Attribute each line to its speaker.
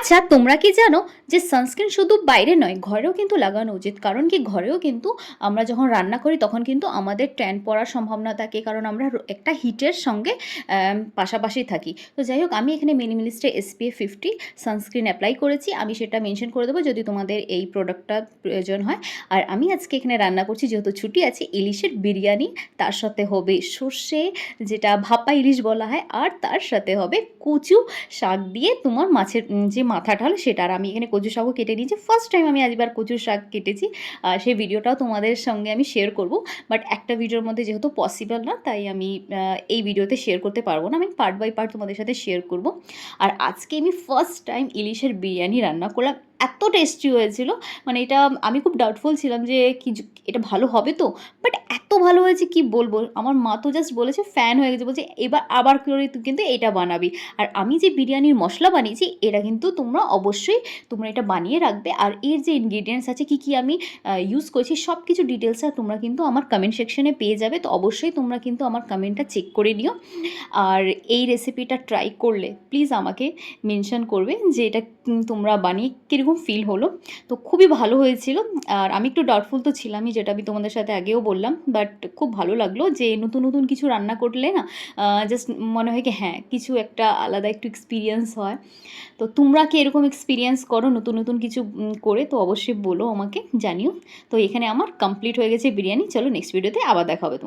Speaker 1: আচ্ছা, তোমরা কি জানো যে সানস্ক্রিন শুধু বাইরে নয়, ঘরেও কিন্তু লাগানো উচিত। কারণ কি, ঘরেও কিন্তু আমরা যখন রান্না করি তখন কিন্তু আমাদের ট্যান পড়ার সম্ভাবনা থাকে, কারণ আমরা একটা হিটের সঙ্গে পাশাপাশি থাকি। তো যাই হোক, আমি এখানে মিনিমালিস্টে SPF 50 সানস্ক্রিন অ্যাপ্লাই করেছি। আমি সেটা মেনশন করে দেবো যদি তোমাদের এই প্রোডাক্টটা প্রয়োজন হয়। আর আমি আজকে এখানে রান্না করছি, যেহেতু ছুটি আছে, ইলিশের বিরিয়ানি। তার সাথে হবে সর্ষে, যেটা ভাপা ইলিশ বলা হয়, আর তার সাথে হবে কচু শাক দিয়ে তোমার মাছের যে মাথাটা হলো সেটা। আর আমি এখানে কচু শাকও কেটে নিয়েছি। ফার্স্ট টাইম আমি আজবার কচু শাক কেটেছি। সেই ভিডিওটাও তোমাদের সঙ্গে আমি শেয়ার করব, বাট একটা ভিডিওর মধ্যে যেহেতু পসিবল না, তাই আমি এই ভিডিওতে শেয়ার করতে পারবো না। আমি পার্ট বাই পার্ট তোমাদের সাথে শেয়ার করব। আর আজকে আমি ফার্স্ট টাইম ইলিশের বিরিয়ানি রান্না করলাম। এত টেস্টি হয়েছিল, মানে এটা আমি খুব ডাউটফুল ছিলাম যে কি এটা ভালো হবে তো, বাট এত ভালো হয়েছে কি বলবো। আমার মা তো জাস্ট বলেছে, ফ্যান হয়ে গেছে, বলছে এবার আবার করে তুই কিন্তু এটা বানাবি। আর আমি যে বিরিয়ানির মশলা বানিয়েছি, এটা কিন্তু তোমরা অবশ্যই এটা বানিয়ে রাখবে। আর এর যে ইনগ্রিডিয়েন্টস আছে, কি কি আমি ইউজ করেছি, সব কিছু ডিটেলসটা তোমরা কিন্তু আমার কমেন্ট সেকশনে পেয়ে যাবে। তো অবশ্যই তোমরা কিন্তু আমার কমেন্টটা চেক করে নিও। আর এই রেসিপিটা ট্রাই করলে প্লিজ আমাকে মেনশন করবে যে এটা তোমরা বানিয়ে কীরকম ফিল হলো। তো খুবই ভালো হয়েছিল। আর আমি একটু ডাউটফুল তো ছিলামই, যেটা আমি তোমাদের সাথে আগেও বললাম, বাট খুব ভালো লাগলো যে নতুন নতুন কিছু রান্না করলে না জাস্ট মনে হয় কি হ্যাঁ, কিছু একটা আলাদা একটু এক্সপিরিয়েন্স হয়। তো তোমরা কি এরকম এক্সপিরিয়েন্স করো নতুন নতুন কিছু করে? তো অবশ্যই বলো, আমাকে জানিও। তো এখানে আমার কমপ্লিট হয়ে গেছে বিরিয়ানি। চলো নেক্সট ভিডিওতে আবার দেখা হবে।